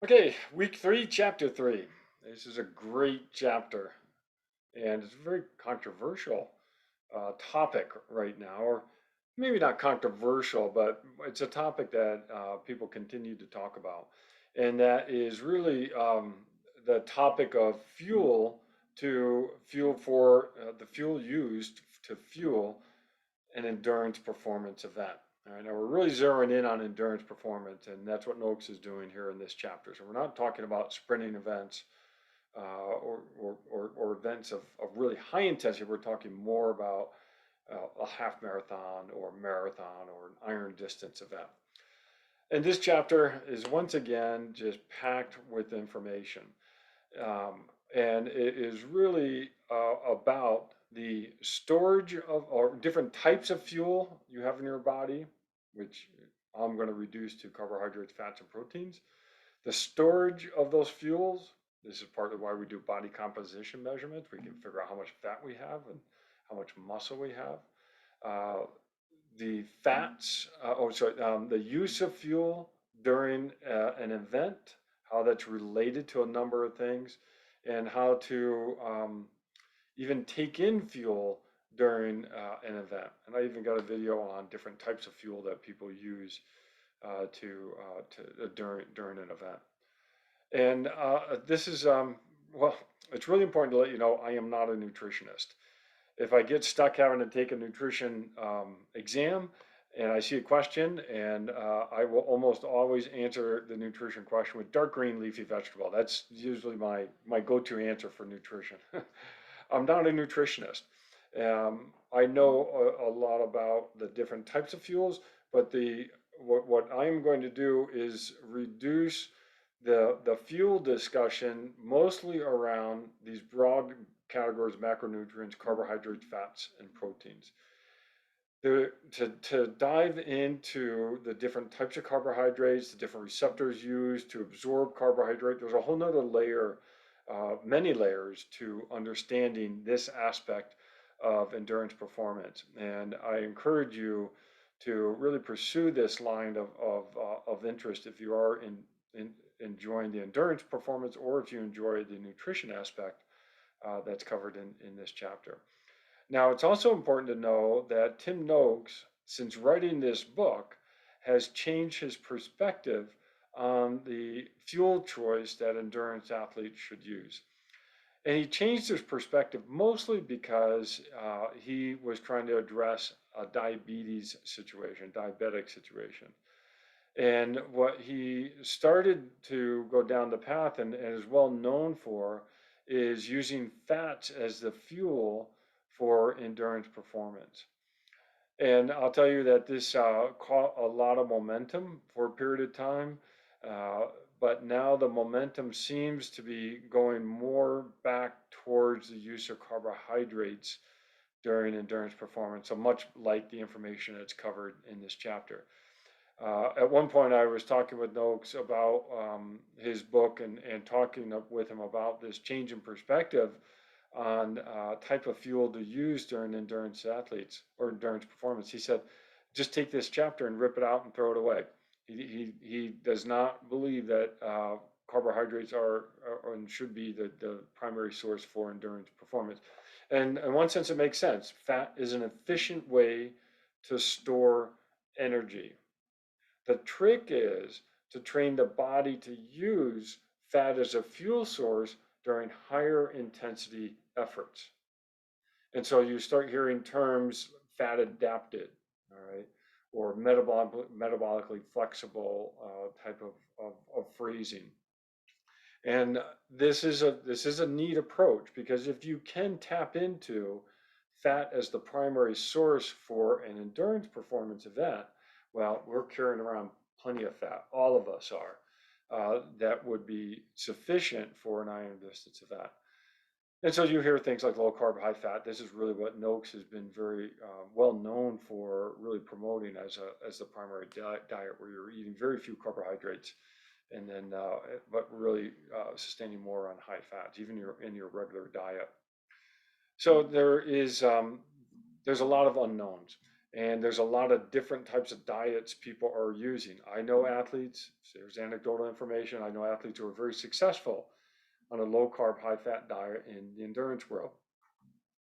Okay, week three, chapter three. This is a great chapter, and it's a very controversial topic right now, or maybe not controversial, but it's a topic that people continue to talk about, and that is really the topic of fuel for the fuel used to fuel an endurance performance event. All right, now we're really zeroing in on endurance performance, and that's what Noakes is doing here in this chapter. So we're not talking about sprinting events or events of really high intensity. We're talking more about a half marathon or marathon or an iron distance event. And this chapter is once again just packed with information. And it is really about the storage of or different types of fuel you have in your body, which I'm going to reduce to carbohydrates, fats, and proteins. The storage of those fuels. This is part of why we do body composition measurements. We can figure out how much fat we have and how much muscle we have. Uh, the fats, the use of fuel during an event, how that's related to a number of things, and how to even take in fuel during an event. And I even got a video on different types of fuel that people use during an event. And this is well, it's really important to let you know I am not a nutritionist. If I get stuck having to take a nutrition exam and I see a question, and I will almost always answer the nutrition question with dark green leafy vegetable. That's usually my go-to answer for nutrition. I'm not a nutritionist. I know a lot about the different types of fuels, but what I'm going to do is reduce the fuel discussion mostly around these broad categories: macronutrients, carbohydrates, fats, and proteins. To dive into the different types of carbohydrates, the different receptors used to absorb carbohydrate, there's a whole nother layer, many layers to understanding this aspect of endurance performance. And I encourage you to really pursue this line of interest if you are in enjoying the endurance performance, or if you enjoy the nutrition aspect that's covered in this chapter. Now, it's also important to know that Tim Noakes, since writing this book, has changed his perspective on the fuel choice that endurance athletes should use. And he changed his perspective mostly because he was trying to address a diabetic situation. And what he started to go down the path and is well known for is using fats as the fuel for endurance performance. And I'll tell you that this caught a lot of momentum for a period of time, uh, but now the momentum seems to be going more back towards the use of carbohydrates during endurance performance, so much like the information that's covered in this chapter. At one point, I was talking with Noakes about his book and talking with him about this change in perspective on type of fuel to use during endurance athletes or endurance performance. He said, just take this chapter and rip it out and throw it away. He does not believe that carbohydrates are and should be the primary source for endurance performance. And in one sense, it makes sense. Fat is an efficient way to store energy. The trick is to train the body to use fat as a fuel source during higher intensity efforts. And so you start hearing terms fat adapted, all right, or metabolically flexible type of phrasing. And this is a neat approach, because if you can tap into fat as the primary source for an endurance performance event, well, we're carrying around plenty of fat. All of us are. That would be sufficient for an iron distance event. And so you hear things like low carb, high fat. This is really what Noakes has been very well known for, really promoting as the primary diet, where you're eating very few carbohydrates, and then but really sustaining more on high fats, even in your regular diet. So there's a lot of unknowns, And there's a lot of different types of diets people are using. I know athletes, there's anecdotal information. I know athletes who are very successful on a low carb, high fat diet in the endurance world.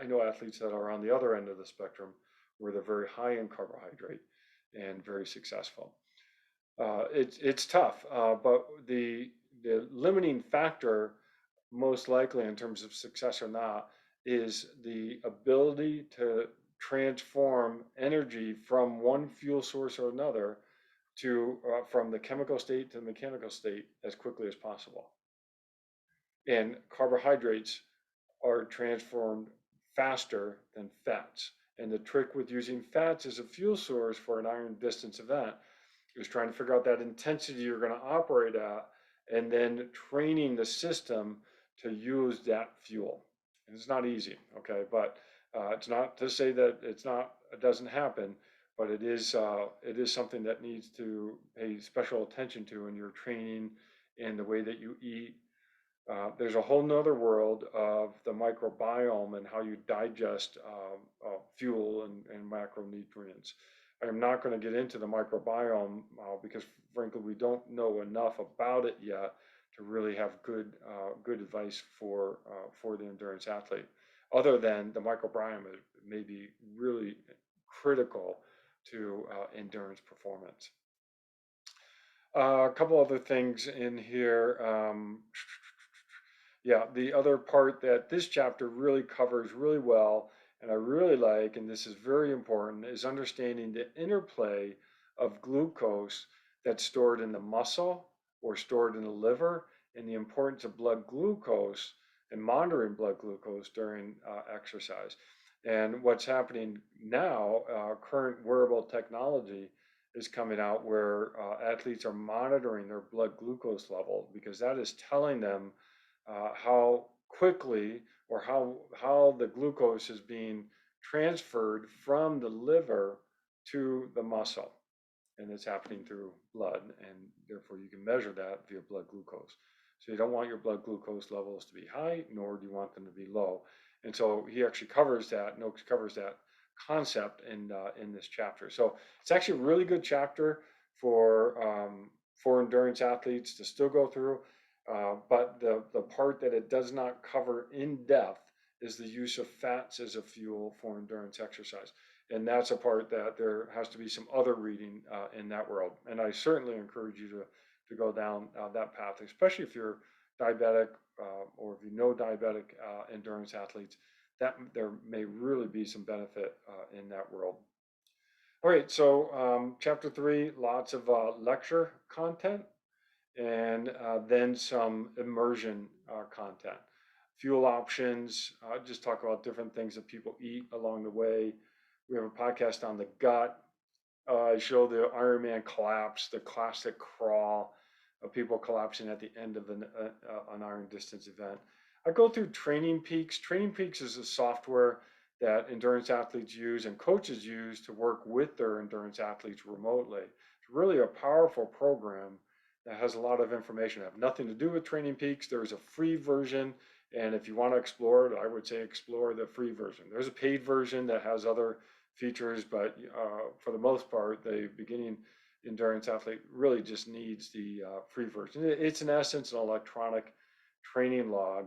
I know athletes that are on the other end of the spectrum where they're very high in carbohydrate and very successful. It's tough, but the limiting factor, most likely in terms of success or not, is the ability to transform energy from one fuel source or another to from the chemical state to the mechanical state as quickly as possible. And carbohydrates are transformed faster than fats. And the trick with using fats as a fuel source for an iron distance event is trying to figure out that intensity you're going to operate at and then training the system to use that fuel. And it's not easy, okay? But it's not to say that it doesn't happen, but it is something that needs to pay special attention to in your training and the way that you eat. There's a whole nother world of the microbiome and how you digest fuel and macronutrients. I'm not going to get into the microbiome because, frankly, we don't know enough about it yet to really have good advice for the endurance athlete. Other than the microbiome may be really critical to endurance performance. A couple other things in here. Yeah, the other part that this chapter really covers really well, and I really like, and this is very important, is understanding the interplay of glucose that's stored in the muscle or stored in the liver, and the importance of blood glucose and monitoring blood glucose during exercise. And what's happening now, current wearable technology is coming out where athletes are monitoring their blood glucose level because that is telling them how quickly or how the glucose is being transferred from the liver to the muscle, and it's happening through blood, and therefore you can measure that via blood glucose. So you don't want your blood glucose levels to be high, nor do you want them to be low. And so he actually covers that. Noakes covers that concept in this chapter. So it's actually a really good chapter for endurance athletes to still go through. But the part that it does not cover in depth is the use of fats as a fuel for endurance exercise. And that's a part that there has to be some other reading in that world. And I certainly encourage you to go down that path, especially if you're diabetic or if you know diabetic endurance athletes, that there may really be some benefit in that world. All right, so chapter 3, lots of lecture content and then some immersion content. Fuel options, just talk about different things that people eat along the way. We have a podcast on the gut. I show the Ironman collapse, the classic crawl of people collapsing at the end of an iron distance event. I go through Training Peaks. Training Peaks is a software that endurance athletes use and coaches use to work with their endurance athletes remotely. It's really a powerful program that has a lot of information. Have nothing to do with Training Peaks. There's a free version, and if you want to explore it, I would say explore the free version. There's a paid version that has other features, but for the most part, the beginning endurance athlete really just needs the free version. It's in essence an electronic training log,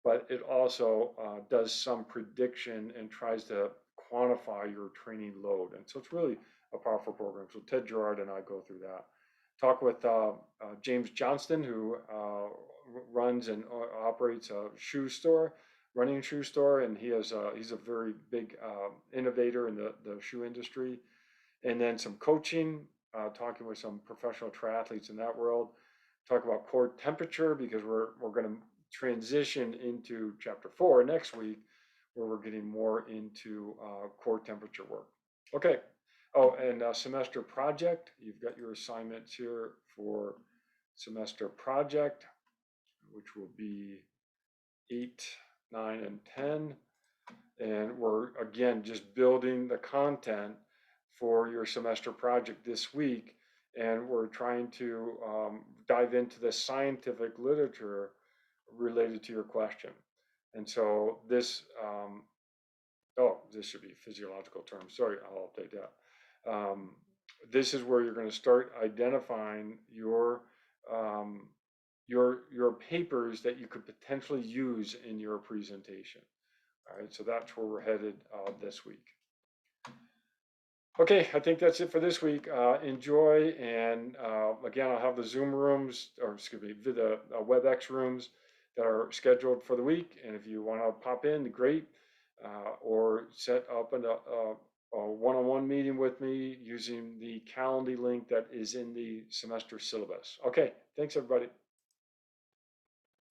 but it also does some prediction and tries to quantify your training load. And so it's really a powerful program. So Ted Gerard and I go through that. Talk with James Johnston, who runs and operates a shoe store, running shoe store, and he's a very big innovator in the shoe industry. And then some coaching, talking with some professional triathletes in that world. Talk about core temperature because we're going to transition into chapter 4 next week, where we're getting more into core temperature work. Okay. Oh, and semester project. You've got your assignments here for semester project, which will be 8, 9, and 10. And we're, again, just building the content for your semester project this week. And we're trying to dive into the scientific literature related to your question. And so this Oh, this should be physiological terms. Sorry, I'll update that. This is where you're going to start identifying um, your papers that you could potentially use in your presentation. All right, so that's where we're headed this week. Okay, I think that's it for this week. Enjoy, and again, I'll have the Zoom rooms, or excuse me, the WebEx rooms that are scheduled for the week. And if you want to pop in, great. Or set up a one-on-one meeting with me using the Calendly link that is in the semester syllabus. Okay, thanks everybody.